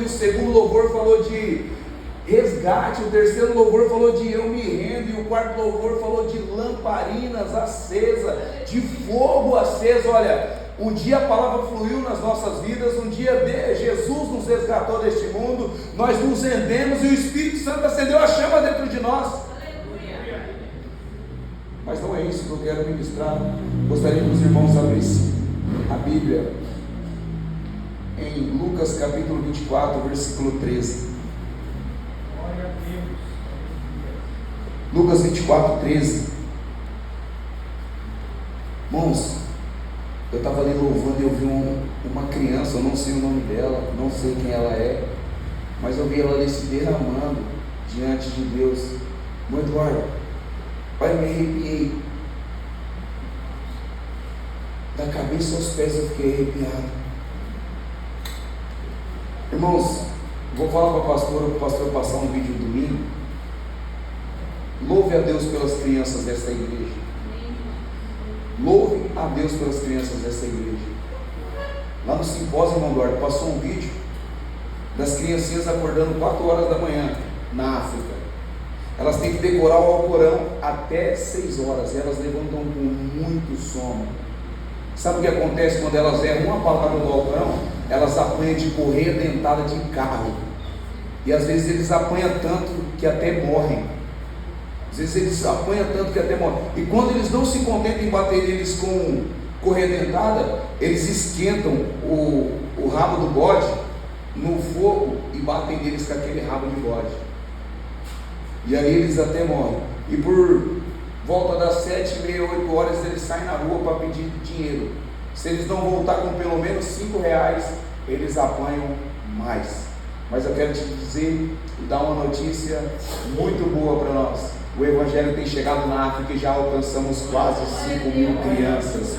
o segundo louvor falou de resgate, o terceiro louvor falou de eu me rendo, e o quarto louvor falou de lamparinas acesas, de fogo aceso. Olha, um dia a palavra fluiu nas nossas vidas, um dia Jesus nos resgatou deste mundo, nós nos rendemos e o Espírito Santo acendeu a chama dentro de nós. Mas não é isso que eu quero ministrar. Gostaria que os irmãos abrissem a Bíblia em Lucas capítulo 24, versículo 13. Lucas 24, 13. Irmãos, eu estava ali louvando e eu vi uma criança, eu não sei o nome dela, não sei quem ela é, mas eu vi ela ali se derramando diante de Deus. Irmão Eduardo, pai, eu me arrepiei, da cabeça aos pés eu fiquei arrepiado. Irmãos, vou falar para o pastor passar um vídeo domingo. Louve a Deus pelas crianças desta igreja. Louve a Deus pelas crianças desta igreja. Lá no simpósio, irmão Eduardo, passou um vídeo das criancinhas acordando 4 horas da manhã na África. Elas têm que decorar o Alcorão até 6 horas, e elas levantam com muito sono. Sabe o que acontece quando elas erram uma palavra do Alcorão? Elas apanham de correia dentada de carro, e às vezes eles apanham tanto que até morrem. Às vezes eles apanham tanto que até morrem. E quando eles não se contentam em bater eles com correia dentada, eles esquentam o rabo do bode no fogo e batem neles com aquele rabo de bode, e aí eles até morrem. E por volta das 7h30, 8 horas eles saem na rua para pedir dinheiro. Se eles não voltar com pelo menos R$5, eles apanham mais. Mas eu quero te dizer e dar uma notícia muito boa para nós. O Evangelho tem chegado na África e já alcançamos quase 5.000 crianças.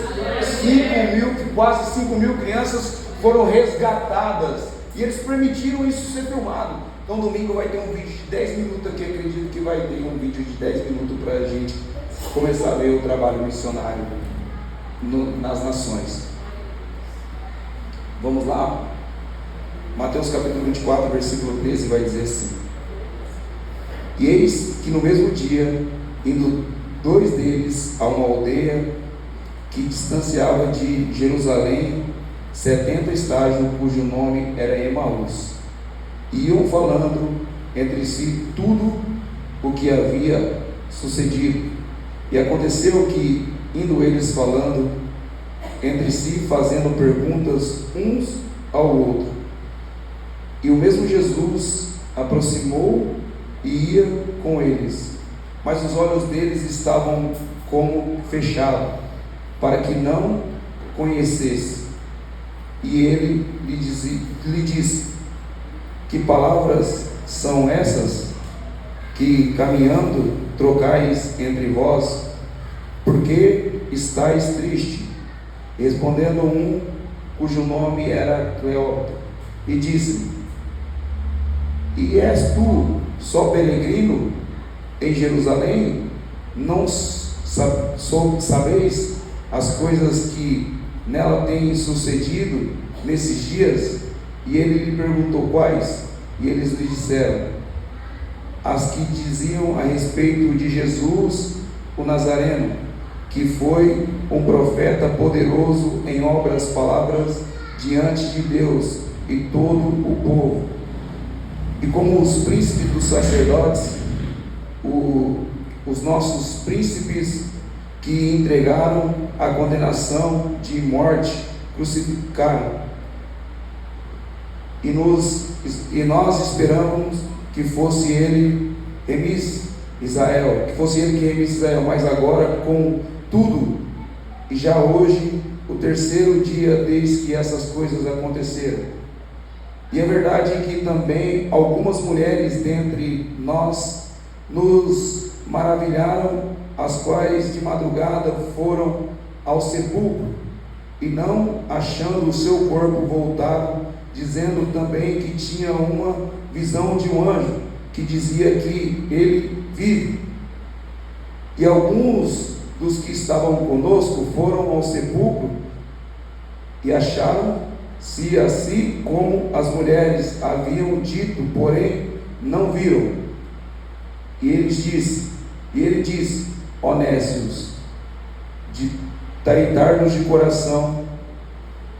Quase 5.000 crianças foram resgatadas, e eles permitiram isso ser filmado. Então domingo vai ter um vídeo de 10 minutos aqui, acredito que vai ter um vídeo de 10 minutos para a gente começar a ver o trabalho missionário nas nações. Vamos lá. Mateus capítulo 24, versículo 13 vai dizer assim: e eis que no mesmo dia, indo 2 deles a uma aldeia que distanciava de Jerusalém 70 estágios, cujo nome era Emaús, iam falando entre si tudo o que havia sucedido. E aconteceu que, indo eles falando entre si, fazendo perguntas uns ao outro, e o mesmo Jesus aproximou e ia com eles, mas os olhos deles estavam como fechados, para que não conhecesse. E ele lhe disse: que palavras são essas que caminhando trocais entre vós? Porque estáis triste? Respondendo um, cujo nome era Cleópatra, e disse: e és tu só peregrino em Jerusalém? Não sabeis as coisas que nela têm sucedido nesses dias? E ele lhe perguntou quais, e eles lhe disseram: as que diziam a respeito de Jesus o Nazareno, que foi um profeta poderoso em obras, palavras diante de Deus e todo o povo. E como os príncipes dos sacerdotes, os nossos príncipes que entregaram a condenação de morte, crucificaram. E nós esperamos que fosse ele remisse Israel, mas agora com tudo, e já hoje o 3º dia desde que essas coisas aconteceram. E é verdade que também algumas mulheres dentre nós nos maravilharam, as quais de madrugada foram ao sepulcro, e não achando o seu corpo, voltaram, dizendo também que tinha uma visão de um anjo, que dizia que ele vive. E alguns dos que estavam conosco foram ao sepulcro e acharam se assim como as mulheres haviam dito, porém não viram. E ele disse, ó nécios, taitardos de coração,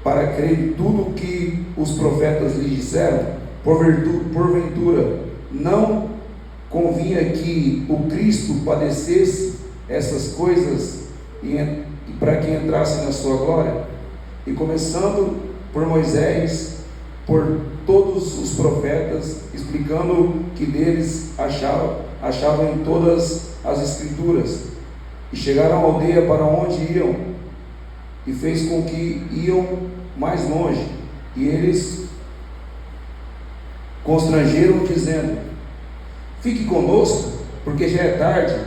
para crer em tudo o que os profetas lhes disseram, porventura não convinha que o Cristo padecesse essas coisas e para que entrasse na sua glória? E começando por Moisés, por todos os profetas, explicando que deles achavam em todas as escrituras, e chegaram à aldeia para onde iam, e fez com que iam mais longe, e eles constrangeram, dizendo: fique conosco, porque já é tarde,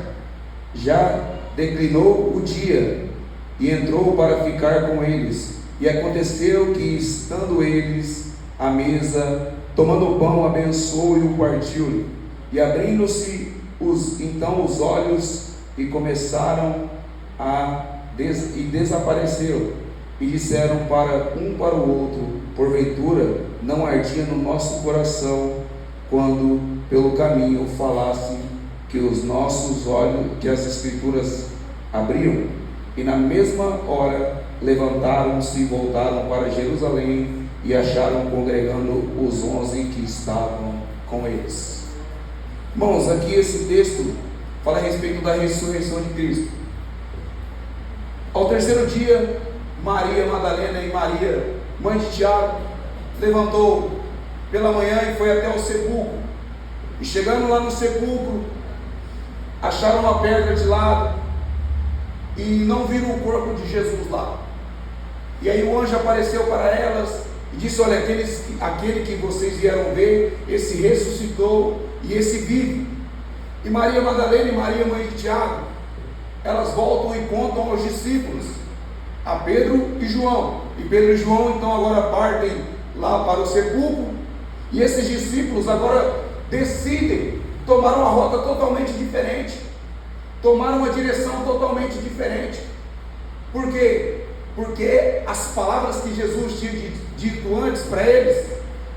já declinou o dia. E entrou para ficar com eles. E aconteceu que, estando eles à mesa, tomando o pão, abençoou e o partiu. E abrindo-se então os olhos, e começaram e desapareceram. E disseram para o outro: porventura não ardia no nosso coração, quando pelo caminho falasse que os nossos olhos, que as escrituras abriam? E na mesma hora levantaram-se e voltaram para Jerusalém, e acharam congregando os 11 que estavam com eles. Irmãos, aqui esse texto fala a respeito da ressurreição de Cristo. Ao terceiro dia, Maria Madalena e Maria, mãe de Tiago, levantou pela manhã e foi até o sepulcro. E chegando lá no sepulcro, acharam uma pedra de lado e não viram o corpo de Jesus lá. E aí o anjo apareceu para elas e disse: olha, aquele que vocês vieram ver, esse ressuscitou e esse vive. E Maria Madalena e Maria, mãe de Tiago, elas voltam e contam aos discípulos, a Pedro e João. E Pedro e João então agora partem lá para o sepulcro, e esses discípulos agora decidem tomar uma rota totalmente diferente, tomar uma direção totalmente diferente. Por quê? Porque as palavras que Jesus tinha dito antes para eles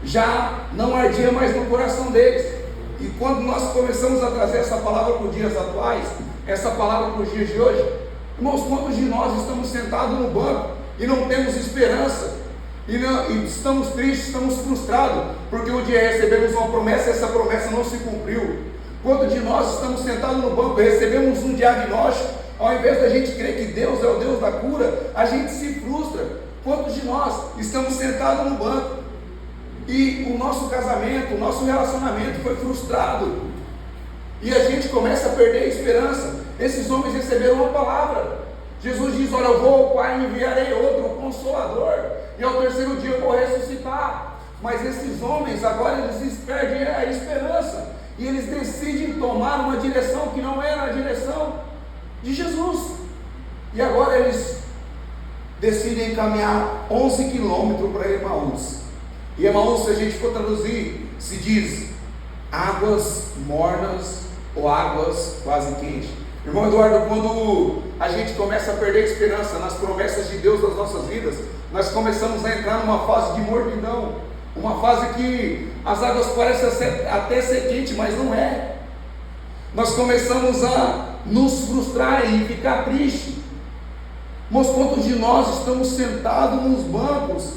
já não ardiam mais no coração deles. E quando nós começamos a trazer essa palavra para os dias atuais, essa palavra para os dias de hoje, irmãos, quantos de nós estamos sentados no banco e não temos esperança, e estamos tristes, estamos frustrados, porque um dia recebemos uma promessa e essa promessa não se cumpriu? Quantos de nós estamos sentados no banco e recebemos um diagnóstico, ao invés da gente crer que Deus é o Deus da cura, a gente se frustra? Quantos de nós estamos sentados no banco e o nosso casamento, o nosso relacionamento foi frustrado, e a gente começa a perder a esperança? Esses homens receberam uma palavra. Jesus diz: olha, eu vou ao Pai e enviarei outro Consolador, e ao terceiro dia eu vou ressuscitar. Mas esses homens agora eles perdem a esperança, e eles decidem tomar uma direção que não era a direção de Jesus. E agora eles decidem caminhar 11 quilômetros para Emaús. E Emaús, se a gente for traduzir, se diz águas mornas ou águas quase quentes. Irmão Eduardo, quando a gente começa a perder a esperança nas promessas de Deus nas nossas vidas, nós começamos a entrar numa fase de mornidão, uma fase que as águas parecem até ser quentes, mas não é. Nós começamos a nos frustrar e ficar triste. Mas quantos de nós estamos sentados nos bancos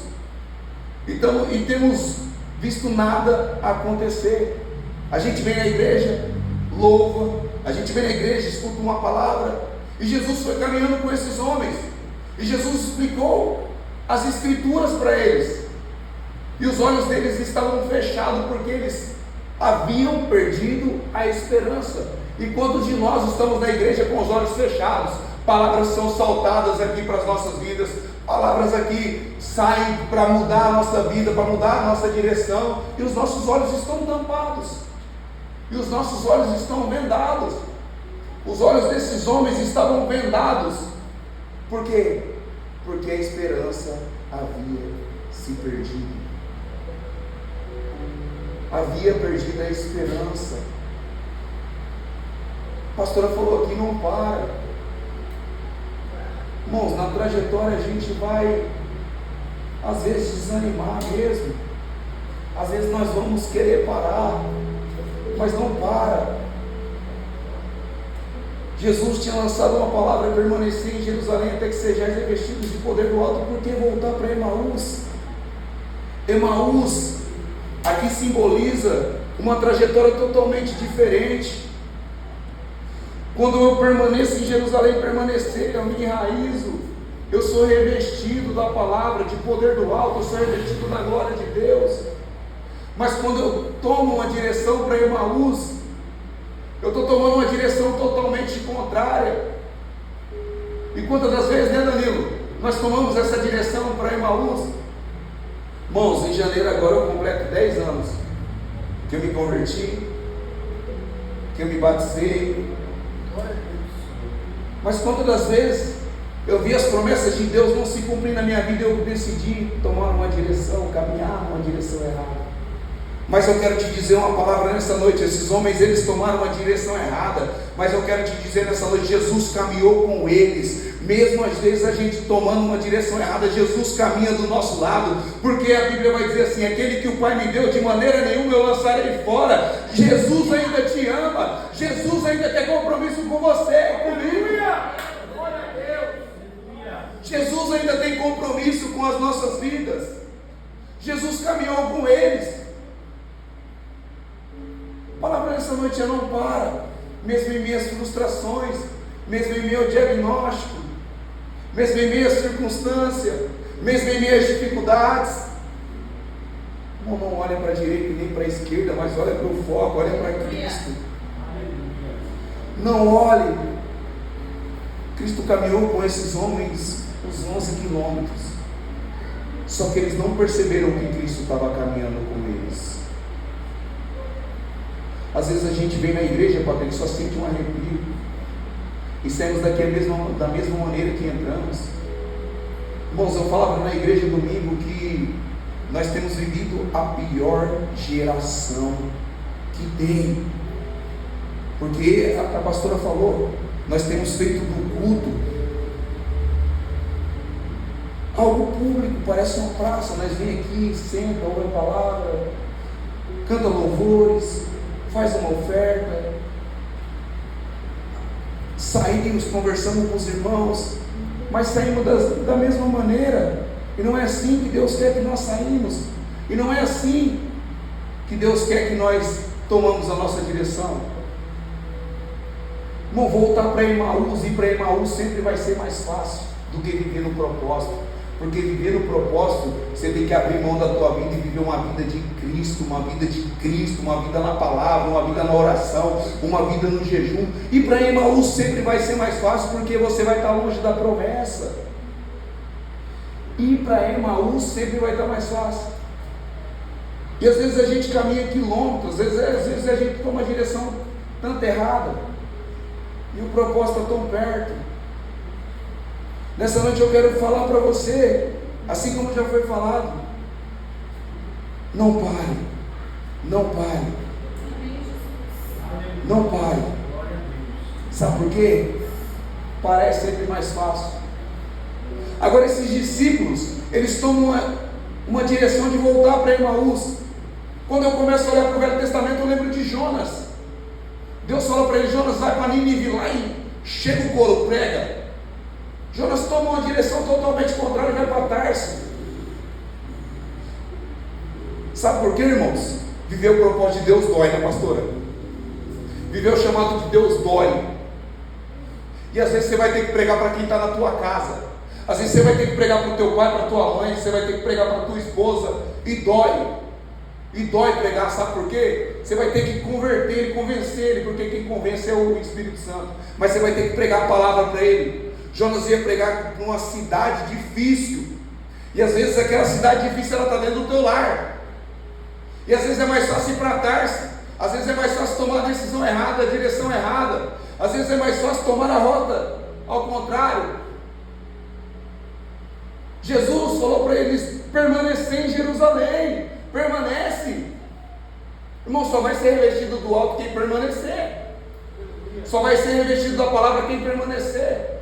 e temos visto nada acontecer? A gente vem na igreja, louva, a gente vem na igreja, escuta uma palavra, e Jesus foi caminhando com esses homens, e Jesus explicou as escrituras para eles, e os olhos deles estavam fechados, porque eles haviam perdido a esperança. E quantos de nós estamos na igreja com os olhos fechados? Palavras são saltadas aqui para as nossas vidas, palavras aqui saem para mudar a nossa vida, para mudar a nossa direção, e os nossos olhos estão tampados, e os nossos olhos estão vendados. Os olhos desses homens estavam vendados. Por quê? Porque a esperança havia se perdido. Havia perdido a esperança. A pastora falou aqui: não para. Irmãos, na trajetória a gente vai às vezes desanimar mesmo. Às vezes nós vamos querer parar, mas não para. Jesus tinha lançado uma palavra: permanecer em Jerusalém até que sejais revestidos de poder do alto. Por que voltar para Emaús? Emaús aqui simboliza uma trajetória totalmente diferente. Quando eu permaneço em Jerusalém, permanecer, eu me enraizo, eu sou revestido da palavra, de poder do alto, eu sou revestido da glória de Deus. Mas quando eu tomo uma direção para Emaús, eu estou tomando uma direção totalmente contrária. E quantas das vezes, né, Danilo, nós tomamos essa direção para Emaús? Irmãos, em janeiro agora eu completo 10 anos que eu me converti, que eu me batizei. Mas quantas das vezes eu vi as promessas de Deus não se cumprir na minha vida e eu decidi tomar uma direção, caminhar numa direção errada. Mas eu quero te dizer uma palavra nessa noite: esses homens, eles tomaram uma direção errada, mas eu quero te dizer nessa noite, Jesus caminhou com eles. Mesmo às vezes a gente tomando uma direção errada, Jesus caminha do nosso lado, porque a Bíblia vai dizer assim: aquele que o Pai me deu, de maneira nenhuma eu lançarei fora. Jesus ainda te ama, Jesus ainda quer compromisso com você, comigo. Jesus ainda tem compromisso com as nossas vidas. Jesus caminhou com eles. A palavra nessa noite é: não para, mesmo em minhas frustrações, mesmo em meu diagnóstico, mesmo em minha circunstância, mesmo em minhas dificuldades. Não olha para a direita nem para a esquerda, mas olha para o foco, olha para Cristo. Não olhe. Cristo caminhou com esses homens os 11 quilômetros, só que eles não perceberam que Cristo estava caminhando com eles. Às vezes a gente vem na igreja, Patrícia, só sente um arrepio e saímos daqui da mesma maneira que entramos. Irmãos, eu falava na igreja domingo que nós temos vivido a pior geração que tem, porque a pastora falou, nós temos feito do culto algo público, parece uma praça. Nós vem aqui, senta, ouve a palavra, canta louvores, faz uma oferta, saímos conversando com os irmãos, mas saímos da mesma maneira. E não é assim que Deus quer que nós saímos, e não é assim que Deus quer que nós tomamos a nossa direção. Não voltar para Emaús, ir para Emaús sempre vai ser mais fácil do que viver no propósito. Porque viver no propósito, você tem que abrir mão da tua vida e viver uma vida de Cristo, uma vida na palavra, uma vida na oração, uma vida no jejum. E para Emaús sempre vai ser mais fácil, porque você vai estar longe da promessa. Ir para Emaús sempre vai estar mais fácil. E às vezes a gente caminha quilômetros, às vezes a gente toma a direção tanto errada, e o propósito está tão perto. Nessa noite eu quero falar para você, assim como já foi falado: não pare, não pare, não pare. Sabe por quê? Parece sempre mais fácil. Agora esses discípulos, eles tomam uma direção de voltar para Emaús. Quando eu começo a olhar para o Velho Testamento, eu lembro de Jonas. Deus fala para ele: Jonas, vai para Nínive lá e chega o couro, prega. Jonas toma uma direção totalmente contrária e vai para Tarso. Sabe por quê, irmãos? Viver o propósito de Deus dói, né, pastora? Viver o chamado de Deus dói. E às vezes você vai ter que pregar para quem está na tua casa. Às vezes você vai ter que pregar para o teu pai, para a tua mãe. Você vai ter que pregar para a tua esposa. E dói. E dói pregar, sabe por quê? Você vai ter que converter ele, convencer ele, porque quem convence é o Espírito Santo. Mas você vai ter que pregar a palavra para ele. Jonas ia pregar para uma cidade difícil, e às vezes aquela cidade difícil ela está dentro do teu lar, e às vezes é mais fácil ir para Tarso, às vezes é mais fácil tomar a decisão errada, a direção errada, às vezes é mais fácil tomar a rota ao contrário. Jesus falou para eles: permanecer em Jerusalém, permanece. Irmão, só vai ser revestido do alto quem permanecer, só vai ser revestido da palavra quem permanecer.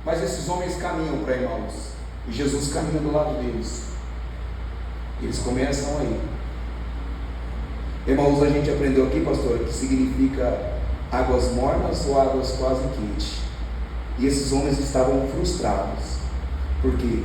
Mas esses homens caminham para Emaús. E Jesus caminha do lado deles. E eles começam a ir. Emaús, a gente aprendeu aqui, pastor, que significa águas mornas ou águas quase quentes. E esses homens estavam frustrados. Por quê?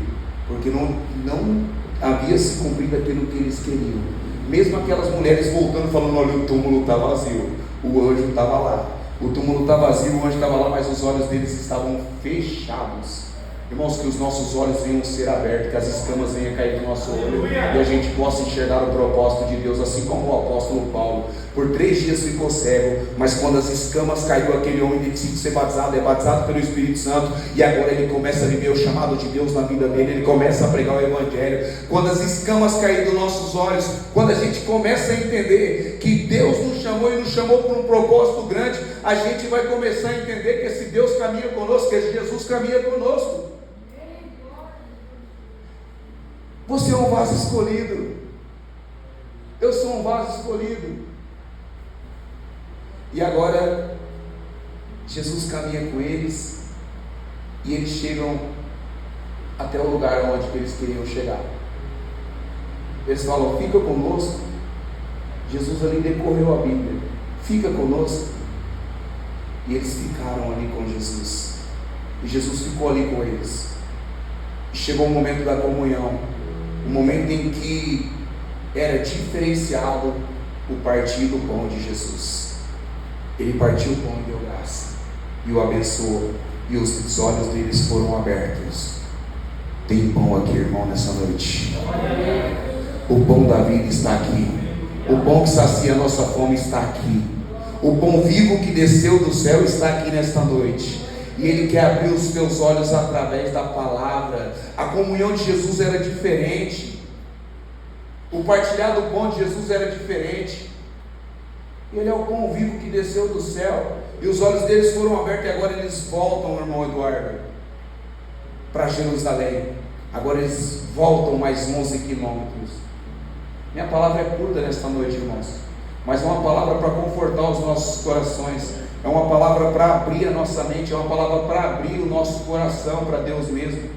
Porque não havia se cumprido aquilo que eles queriam. Mesmo aquelas mulheres voltando, falando: olha, o túmulo está vazio, o anjo estava lá. O túmulo está vazio, o anjo estava lá, mas os olhos deles estavam fechados. Irmãos, que os nossos olhos venham ser abertos, que as escamas venham cair do nosso olho e a gente possa enxergar o propósito de Deus, assim como o apóstolo Paulo. Por 3 dias ficou cego, mas quando as escamas caiu, aquele homem decide ser batizado, é batizado pelo Espírito Santo, e agora ele começa a viver o chamado de Deus na vida dele, ele começa a pregar o Evangelho. Quando as escamas caírem dos nossos olhos, quando a gente começa a entender que Deus nos chamou e nos chamou por um propósito grande, a gente vai começar a entender que esse Deus caminha conosco, que esse Jesus caminha conosco. Você é um vaso escolhido. Eu sou um vaso escolhido. E agora Jesus caminha com eles e eles chegam até o lugar onde eles queriam chegar. Eles falam: fica conosco. Jesus ali decorreu a Bíblia: fica conosco. E eles ficaram ali com Jesus. E Jesus ficou ali com eles. E chegou o momento da comunhão, o momento em que era diferenciado o partir do pão de Jesus. Ele partiu o pão e deu graça, e o abençoou, e os olhos deles foram abertos. Tem pão aqui, irmão, nessa noite. O pão da vida está aqui. O pão que sacia a nossa fome está aqui. O pão vivo que desceu do céu está aqui nesta noite. E Ele quer abrir os teus olhos através da palavra. A comunhão de Jesus era diferente. O partilhar do pão de Jesus era diferente. Ele é o pão vivo que desceu do céu. E os olhos deles foram abertos. E agora eles voltam, irmão Eduardo, para Jerusalém. Agora eles voltam mais 11 quilômetros. Minha palavra é curta nesta noite, irmãos, mas é uma palavra para confortar os nossos corações. É uma palavra para abrir a nossa mente. É uma palavra para abrir o nosso coração para Deus mesmo.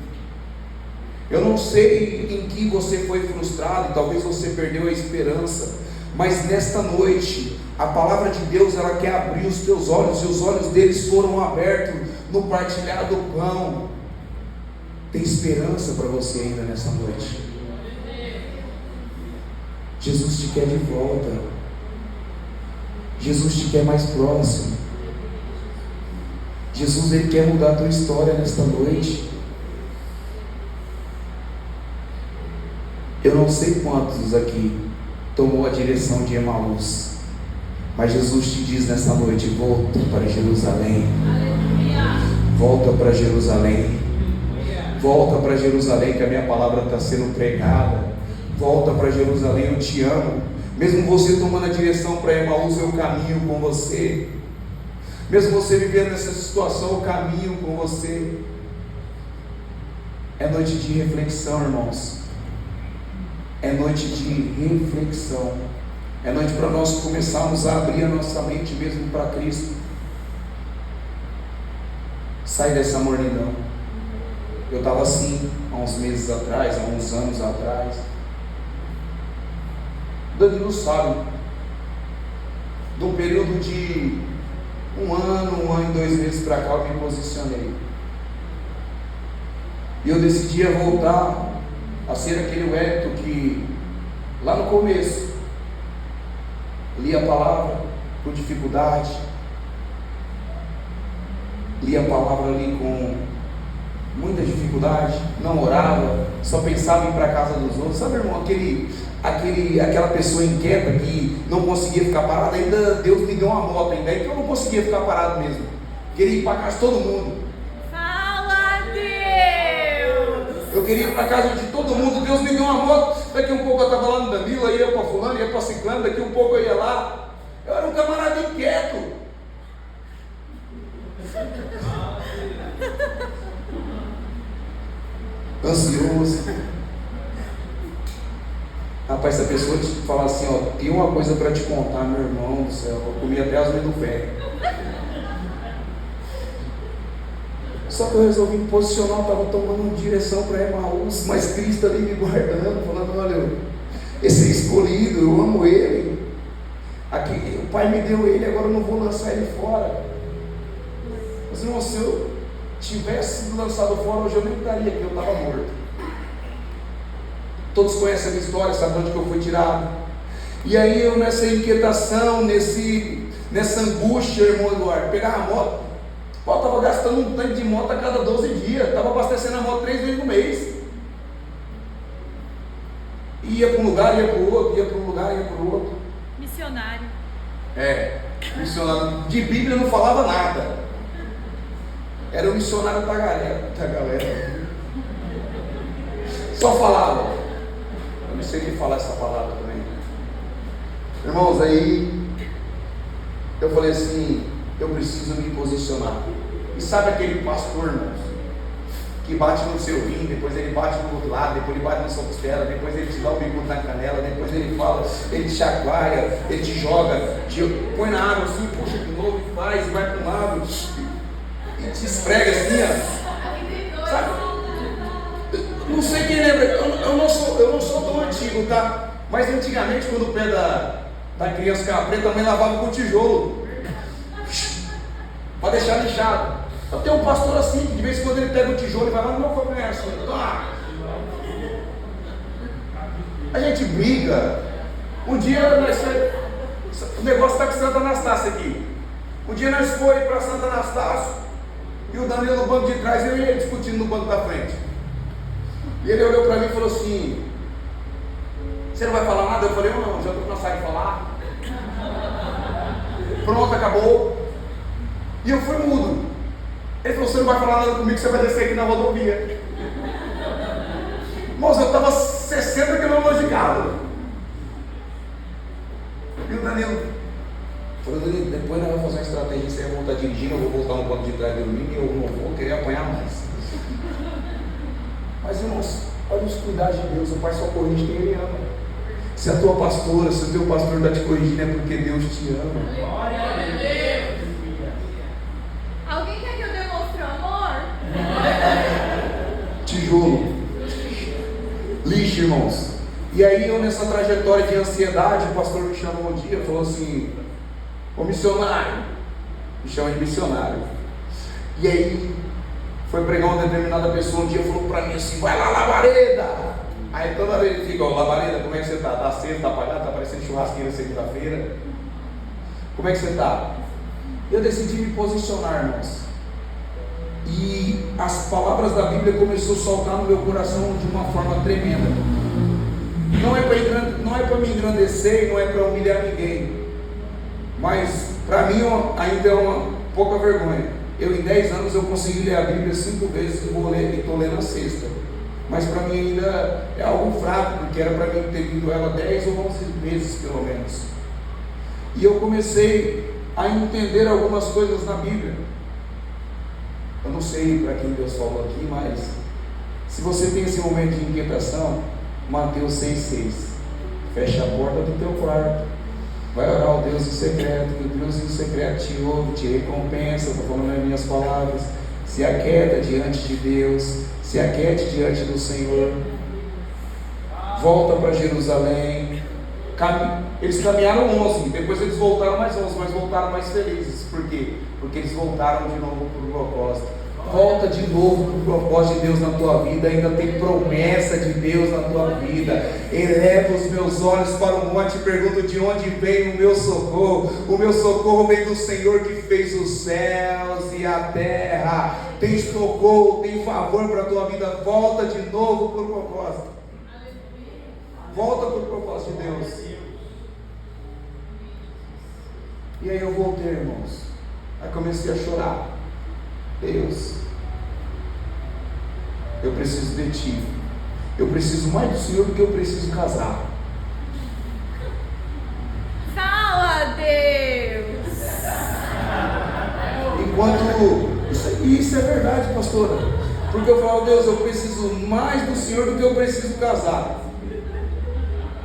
Eu não sei em que você foi frustrado, e talvez você perdeu a esperança, mas nesta noite a palavra de Deus, ela quer abrir os teus olhos, e os olhos deles foram abertos no partilhar do pão. Tem esperança para você ainda nessa noite. Jesus te quer de volta. Jesus te quer mais próximo. Jesus, Ele quer mudar a tua história nesta noite. Eu não sei quantos aqui tomou a direção de Emaús, mas Jesus te diz nessa noite: volta para Jerusalém. Volta para Jerusalém. Volta para Jerusalém, que a minha palavra está sendo pregada. Volta para Jerusalém, eu te amo. Mesmo você tomando a direção para Emaús, eu caminho com você. Mesmo você vivendo nessa situação, eu caminho com você. É noite de reflexão, irmãos. É noite de reflexão. É noite para nós começarmos a abrir a nossa mente mesmo para Cristo. Sai dessa mornidão. Eu estava assim há uns meses atrás, há uns anos atrás. Danilo sabe, de um período de um ano e 2 meses para cá, eu me posicionei. E eu decidi voltar a ser aquele Wellington que, lá no começo, lia a palavra com dificuldade, lia a palavra ali com muita dificuldade, não orava, só pensava em ir para a casa dos outros. Sabe, irmão, aquela pessoa inquieta que não conseguia ficar parada. Ainda Deus me deu uma moto ainda, então eu não conseguia ficar parado mesmo. Queria ir para a casa de todo mundo. Fala, Deus! Eu queria ir para a casa de todo mundo. Deus me deu uma moto. Daqui um pouco eu estava lá no Danilo, aí ia para fulano, ia para ciclano, daqui um pouco eu ia lá. Eu era um camarada inquieto. Ansioso. Rapaz, se a pessoa te falar assim, ó, tem uma coisa para te contar, meu irmão do céu, eu comi até as unhas do pé. Só que eu resolvi me posicionar, estava tomando direção para Emaús, mas Cristo ali me guardando, falando: olha, esse é escolhido, eu amo ele. Aqui, o Pai me deu ele, agora eu não vou lançar ele fora. Mas irmão, se eu tivesse sido lançado fora, hoje eu nem estaria aqui, eu estava morto. Todos conhecem a minha história, sabem onde que eu fui tirado. E aí eu nessa inquietação, nessa angústia, irmão Eduardo, pegava a moto, eu estava gastando um tanque de moto a cada 12 dias, estava abastecendo a moto 3 vezes no mês. Ia para um lugar, ia para o outro, ia para um lugar, ia para o outro. Missionário. Missionário. De Bíblia não falava nada. Era o missionário da galera. Só falava. Eu não sei nem falar essa palavra também. Irmãos, aí eu falei assim: eu preciso me posicionar. E sabe aquele pastor, irmãos, que bate no seu rim, depois ele bate no outro lado, depois ele bate na sua costela, depois ele te dá o bico na canela, depois ele fala, ele te chacoalha, ele te joga, põe na água assim, puxa de novo e faz, e vai para um lado, e te esfrega assim, ó. Sabe? Não sei quem lembra, eu não sou tão antigo, tá? Mas antigamente, quando o pé da criança ficava preto, a mãe lavava com tijolo para deixar lixado. Eu tenho um pastor assim, que de vez em quando ele pega o tijolo e vai lá no meu comércio. A gente briga. Um dia o negócio está com Santa Anastácia aqui. Um dia nós fomos para Santa Anastácia e o Danilo no banco de trás, eu e ele discutindo no banco da frente. E ele olhou para mim e falou assim: você não vai falar nada? Eu falei: eu não, já estou cansado de falar. Pronto, acabou. E eu fui mudo. Ele falou: você não vai falar nada comigo, você vai descer aqui na rodovia. Moça, eu estava 60 km de carro. E o Danilo falou: Danilo, depois nós vamos fazer uma estratégia, você vai voltar dirigindo, eu vou voltar no banco de trás dormindo e eu não vou querer apanhar mais. Mas irmãos, olha os cuidados de Deus. O Pai só corrige quem Ele ama. Se a tua pastora, se o teu pastor está te corrigindo, é porque Deus te ama. Glória a Deus. Alguém quer que eu demonstre amor? Tijolo, lixo, irmãos. E aí eu, nessa trajetória de ansiedade, o pastor me chamou um dia e falou assim: ô missionário, me chama de missionário. E aí foi pregar uma determinada pessoa um dia, falou para mim assim: vai lá, Labareda. Aí toda vez ele fica: ó, Labareda, como é que você está? Está cedo, está apagado, está parecendo churrasqueira segunda-feira. Como é que você está? Eu decidi me posicionar, irmãos. E as palavras da Bíblia começaram a saltar no meu coração de uma forma tremenda. Não é para me engrandecer, não é para humilhar ninguém, mas para mim ainda é uma pouca vergonha. Eu em 10 anos eu consegui ler a Bíblia 5 vezes e estou lendo a sexta. Mas para mim ainda é algo fraco, porque era para mim ter lido ela 10 ou 11 vezes pelo menos. E eu comecei a entender algumas coisas na Bíblia. Eu não sei para quem Deus falou aqui, mas se você tem esse momento de inquietação, Mateus 6,6, fecha a porta do teu quarto, vai orar ao Deus em secreto, que o Deus em secreto te ouve, te recompensa. Estou falando nas minhas palavras. Se aquieta diante de Deus, se aquiete diante do Senhor, volta para Jerusalém. Eles caminharam 11, depois eles voltaram mais 11, mas voltaram mais felizes. Por quê? Porque eles voltaram de novo para o propósito. Volta de novo para o propósito de Deus na tua vida. Ainda tem promessa de Deus na tua vida. Eleva os meus olhos para o monte e pergunto: de onde vem o meu socorro? O meu socorro vem do Senhor que fez os céus e a terra. Tem socorro, tem favor para a tua vida. Volta de novo para o propósito. Volta para o propósito de Deus. E aí eu voltei, irmãos. Aí comecei a chorar. Deus, eu preciso de Ti. Eu preciso mais do Senhor do que eu preciso casar. Fala, Deus. Enquanto isso é verdade, pastora. Porque eu falo: Deus, eu preciso mais do Senhor do que eu preciso casar.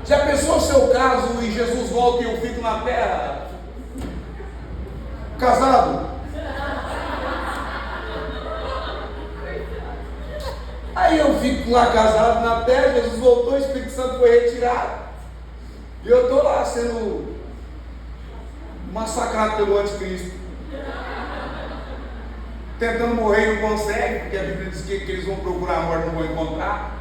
Já pensou se eu caso e Jesus volta e eu fico na terra casado? Aí eu fico lá casado na terra, Jesus voltou, o Espírito Santo foi retirado. E eu estou lá sendo massacrado pelo anticristo. Tentando morrer e não consegue, porque a Bíblia diz que eles vão procurar a morte e não vão encontrar.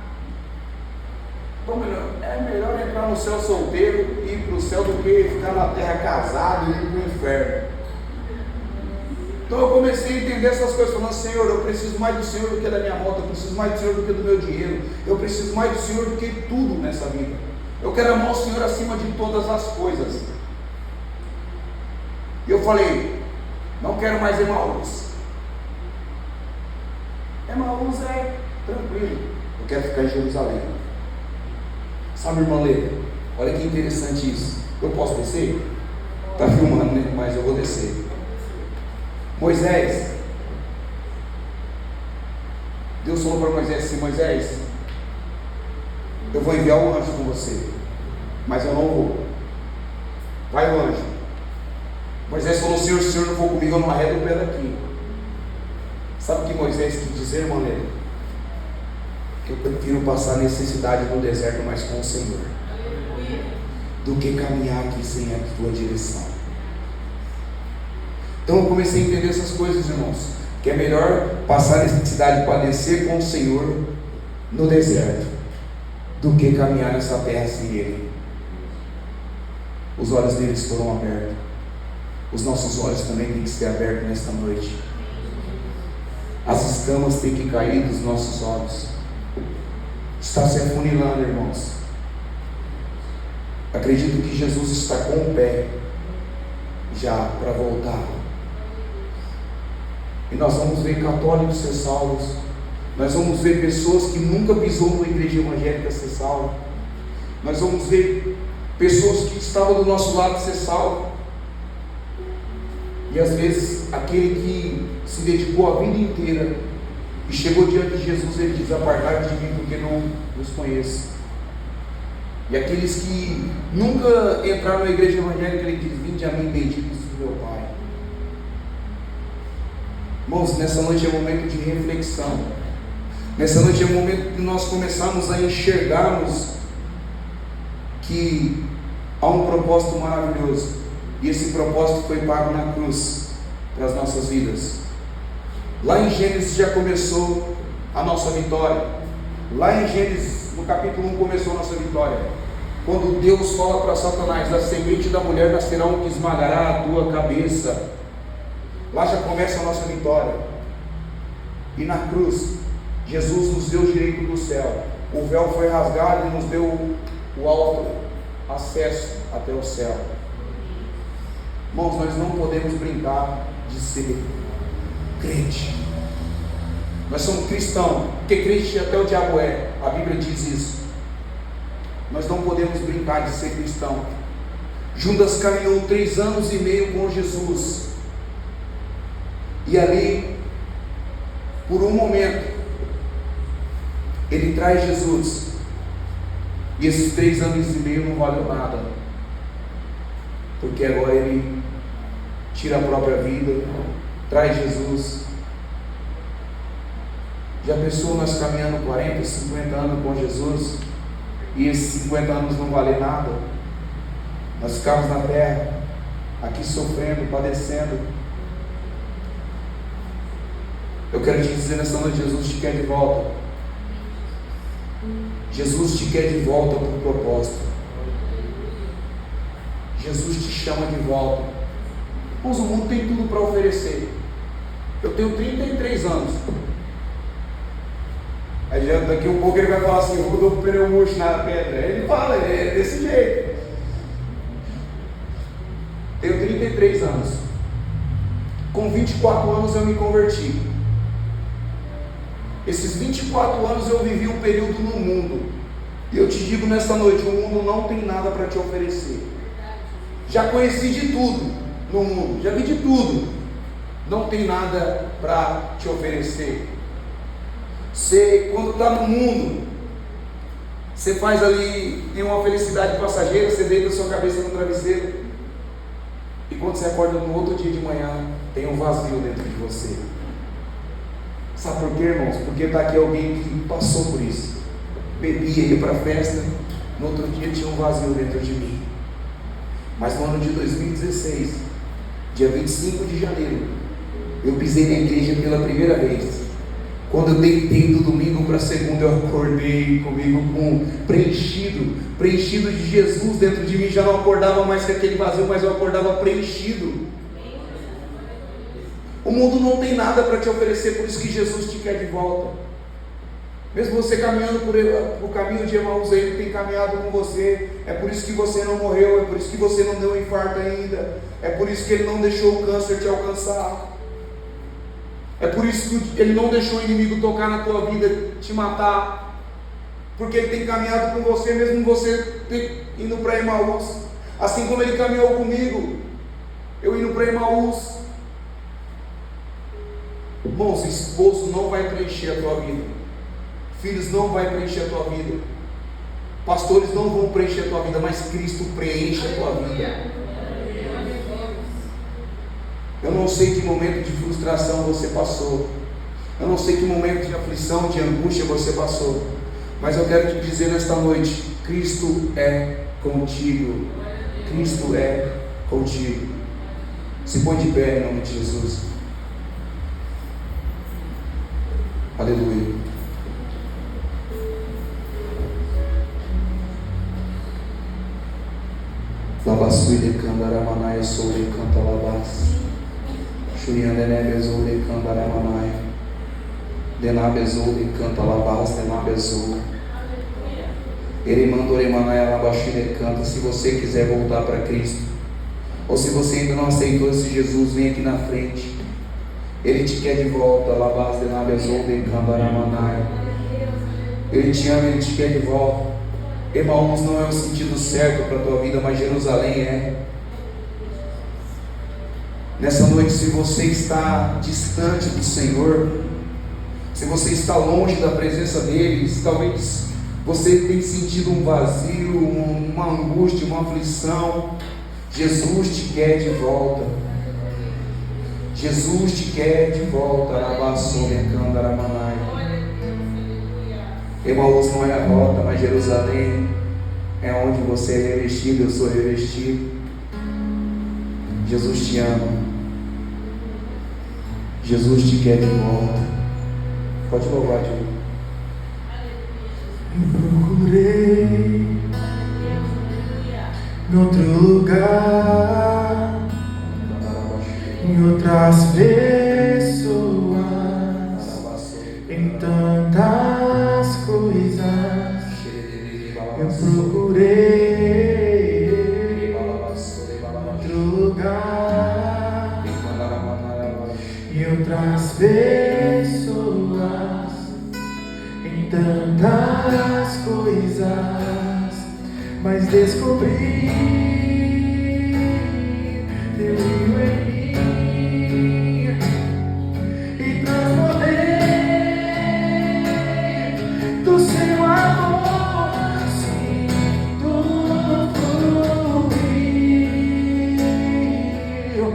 Então, é melhor entrar no céu solteiro e ir para o céu do que ficar na terra casado e ir para o inferno. Então eu comecei a entender essas coisas, falando: Senhor, eu preciso mais do Senhor do que da minha moto, eu preciso mais do Senhor do que do meu dinheiro, eu preciso mais do Senhor do que tudo nessa vida. Eu quero amar o Senhor acima de todas as coisas. E eu falei: não quero mais Emaús. Emaús é tranquilo, eu quero ficar em Jerusalém. Sabe, irmã Leda, olha que interessante isso. Eu posso descer? Está filmando, né? Mas eu vou descer. Moisés, Deus falou para Moisés assim: Moisés, eu vou enviar o anjo com você, mas eu não vou. Vai o anjo. Moisés falou: Senhor, se o Senhor não for comigo, eu não arredo o pé daqui. Sabe o que Moisés quis dizer, irmã Leda? Que eu prefiro passar necessidade no deserto, mas com o Senhor, do que caminhar aqui sem a tua direção. Então eu comecei a entender essas coisas, irmãos, que é melhor passar necessidade, padecer com o Senhor no deserto, do que caminhar nessa terra sem Ele. Os olhos deles foram abertos. Os nossos olhos também têm que ser abertos nesta noite. As escamas têm que cair dos nossos olhos. Está se afunilando, irmãos. Acredito que Jesus está com o pé já para voltar. E nós vamos ver católicos ser salvos. Nós vamos ver pessoas que nunca pisou numa igreja evangélica ser salvo. Nós vamos ver pessoas que estavam do nosso lado ser salvo. E às vezes aquele que se dedicou a vida inteira e chegou diante de Jesus, ele diz: apartai de mim, porque não os conheço. E aqueles que nunca entraram na igreja evangélica, ele diz: vinde a mim, benditos do meu Pai. Irmãos, nessa noite é momento de reflexão. Nessa noite é momento de nós começarmos a enxergarmos que há um propósito maravilhoso. E esse propósito foi pago na cruz para as nossas vidas. Lá em Gênesis já começou a nossa vitória. Lá em Gênesis, no capítulo 1, começou a nossa vitória. Quando Deus fala para Satanás: da semente da mulher nascerá um que esmagará a tua cabeça. Lá já começa a nossa vitória. E na cruz, Jesus nos deu o direito do céu. O véu foi rasgado e nos deu o alto acesso até o céu. Irmãos, nós não podemos brincar de ser crente. Nós somos cristãos, porque crente até o diabo é. A Bíblia diz isso. Nós não podemos brincar de ser cristão. Judas caminhou 3 anos e meio com Jesus. E ali, por um momento, ele traz Jesus. E esses 3 anos e meio não valeu nada, porque agora ele tira a própria vida, traz Jesus. Já pensou nós caminhando 40, 50 anos com Jesus, e esses 50 anos não valer nada? Nós ficamos na terra, aqui sofrendo, padecendo. Eu quero te dizer nessa noite: Jesus te quer de volta. Jesus te quer de volta para o propósito. Jesus te chama de volta. Mas o mundo tem tudo para oferecer. Eu tenho 33 anos. Aí daqui a um pouco ele vai falar assim: rodou o pneu murcho na pedra. Ele fala, é desse jeito. Tenho 33 anos. Com 24 anos eu me converti. Esses 24 anos eu vivi um período no mundo. E eu te digo nessa noite: o mundo não tem nada para te oferecer. Já conheci de tudo no mundo, já vi de tudo. Não tem nada para te oferecer. Você, quando está no mundo, você faz ali, tem uma felicidade passageira, você deita a sua cabeça no travesseiro, e quando você acorda no outro dia de manhã, tem um vazio dentro de você. Sabe por quê, irmãos? Porque está aqui alguém que passou por isso. Bebia, ia para a festa, no outro dia tinha um vazio dentro de mim. Mas no ano de 2016, dia 25 de janeiro, eu pisei na igreja pela primeira vez. Quando eu deitei do domingo para segunda, eu acordei comigo preenchido de Jesus dentro de mim. Já não acordava mais com aquele vazio, mas eu acordava preenchido. O mundo não tem nada para te oferecer, por isso que Jesus te quer de volta. Mesmo você caminhando por o caminho de Emaús, Ele tem caminhado com você. É por isso que você não morreu, é por isso que você não deu um infarto ainda, é por isso que Ele não deixou o câncer te alcançar, é por isso que Ele não deixou o inimigo tocar na tua vida, te matar, porque Ele tem caminhado com você, mesmo você indo para Emaús, assim como Ele caminhou comigo, eu indo para Emaús. Irmãos, esposo não vai preencher a tua vida, filhos não vai preencher a tua vida, pastores não vão preencher a tua vida, mas Cristo preenche a tua vida. Eu não sei que momento de frustração você passou, eu não sei que momento de aflição, de angústia você passou, mas eu quero te dizer nesta noite: Cristo é contigo, Cristo é contigo. Se põe de pé em nome de Jesus. Aleluia. Labasui de Candaramanai, sou de Cantalabas. Shuriandenebezou de Candaramanai. Denabezou de Cantalabas, Denabezou. Eremandoremanai, Alabaxi de Canta. Se você quiser voltar para Cristo, ou se você ainda não aceitou esse Jesus, vem aqui na frente. Ele te quer de volta. Labas de Nabezou de Candaramanai. Ele te ama, Ele te quer de volta. Emaús não é o sentido certo para a tua vida, mas Jerusalém é. Nessa noite, se você está distante do Senhor, se você está longe da presença dEle, se talvez você tenha sentido um vazio, uma angústia, uma aflição, Jesus te quer de volta. Jesus te quer de volta. Emaús não é a rota, mas Jerusalém é onde você é revestido, eu sou revestido. Jesus te ama. Jesus te quer de volta. Pode louvar, Deus. Eu procurei em outro lugar, em outras pessoas, em tantas coisas. Eu procurei em outro lugar, em outras pessoas, em tantas coisas, mas descobri Teu rio em mim e transbordei do Seu amor, sinto fluir Teu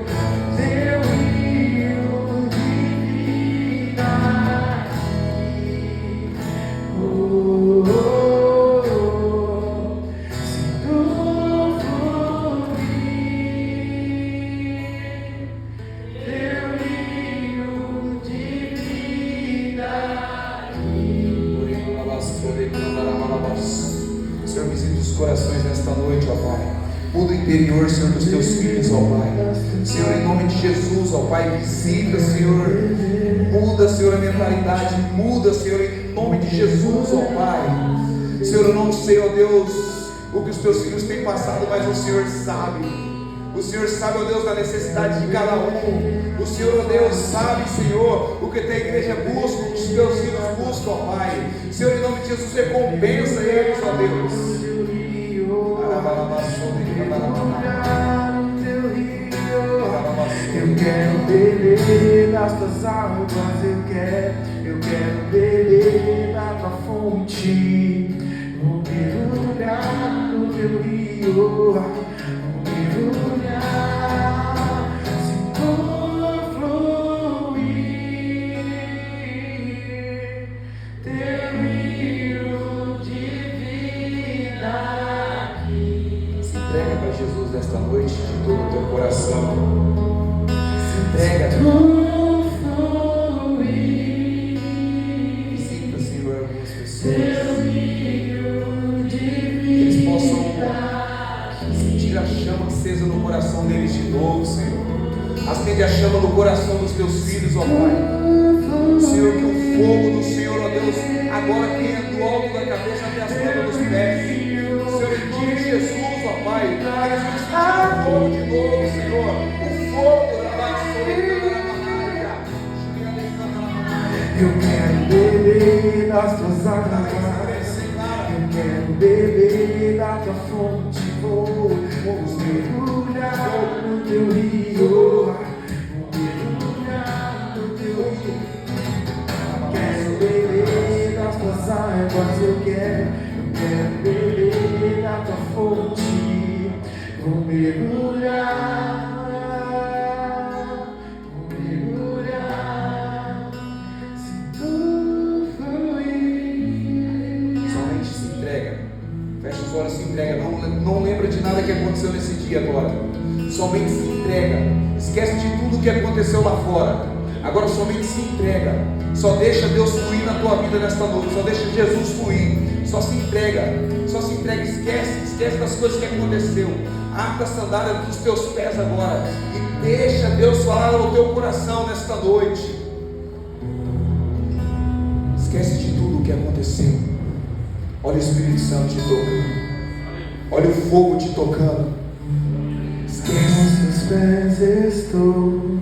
rio de vida. Senhor, visita os corações nesta noite, ó Pai. Muda o interior, Senhor, dos teus filhos, ó Pai. Senhor, em nome de Jesus, ó Pai, visita, Senhor. Muda, Senhor, a mentalidade. Muda, Senhor, em nome de Jesus, ó Pai. Senhor, eu não sei, ó Deus, o que os teus filhos têm passado, mas o Senhor sabe. O Senhor sabe, ó Deus, da necessidade de cada um. O Senhor, ó Deus, sabe, Senhor, o que a tua igreja busca, o que os teus filhos buscam, ó Pai. Senhor, em nome de Jesus, recompensa eles, ó Deus. Eu quero beber das tuas águas, eu quero beber da tua fonte. Vou mergulhar no teu rio, vou mergulhar, sinto fluir nesta noite de todo o teu coração. Se entrega. Visita, Senhor, algumas pessoas. Que eles possam sentir a chama acesa no coração deles de novo, Senhor. Acende a chama no coração dos teus filhos, ó Pai. Senhor, que o fogo do Senhor, ó Deus, agora queima do alto da cabeça até as plantas dos pés. Senhor, em nome de Jesus, ó Pai, eles vão sentir o fogo de novo, Senhor. O fogo da Eu quero beber das tuas águas, eu quero beber da tua fonte, vou mergulhar no teu rio, vou mergulhar no teu rio. Quero beber das tuas águas, eu quero beber da tua fonte, vou mergulhar. Agora se entrega, não lembra de nada que aconteceu nesse dia agora. Somente se entrega. Esquece de tudo que aconteceu lá fora. Agora somente se entrega. Só deixa Deus fluir na tua vida nesta noite. Só deixa Jesus fluir. Só se entrega. Só se entrega. Esquece das coisas que aconteceu. Abre a sandália dos teus pés agora e deixa Deus falar ao teu coração nesta noite. Esquece de tudo o que aconteceu. Olha o Espírito Santo te tocando. Olha o fogo te tocando. Esquece. Aos seus pés estou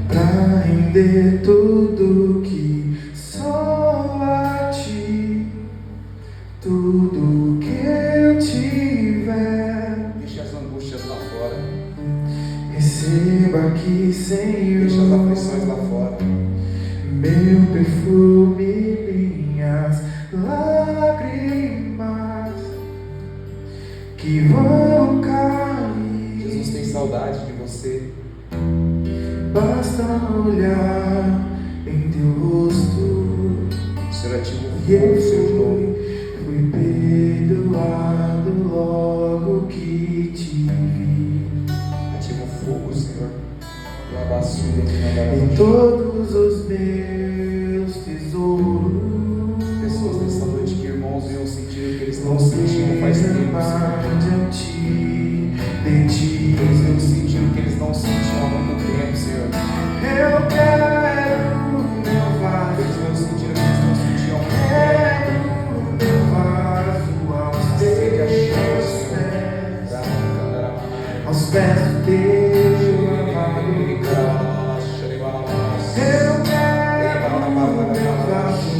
pra render tudo que só a ti, tudo que eu tiver. Deixa as angústias lá fora. Receba aqui, Senhor. Deixa as aflições lá fora. Meu perfume, minhas lágrimas que vão cair. Jesus tem saudade de você. Basta olhar em teu rosto. O Senhor ativa o E fogo eu do Senhor de novo. fui perdoado logo que te vi. Ativa o fogo, Senhor. Em todos os meus tesouros. Pessoas nessa noite que irmãos venham sentir que eles não sentiam faz tempo, Senhor. De ti, Eles venham sentir que eles não sentiam há muito tempo, Senhor. eu quero meu vaso. Eles venham sentir que eles não sentiam há muito tempo. Quero meu vaso aos Acende a teus chama, pés, Senhor. aos pés do teu amado. Eu quero meu vaso.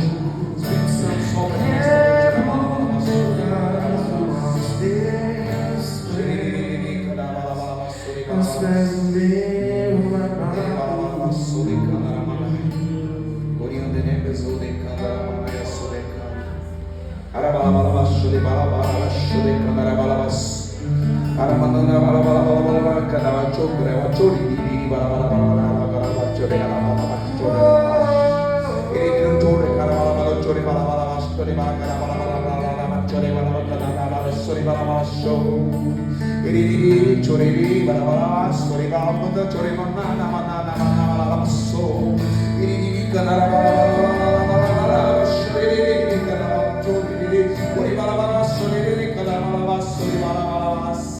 Espírito Santo, sopra nesta noite. Aos pés do meu amado. Canara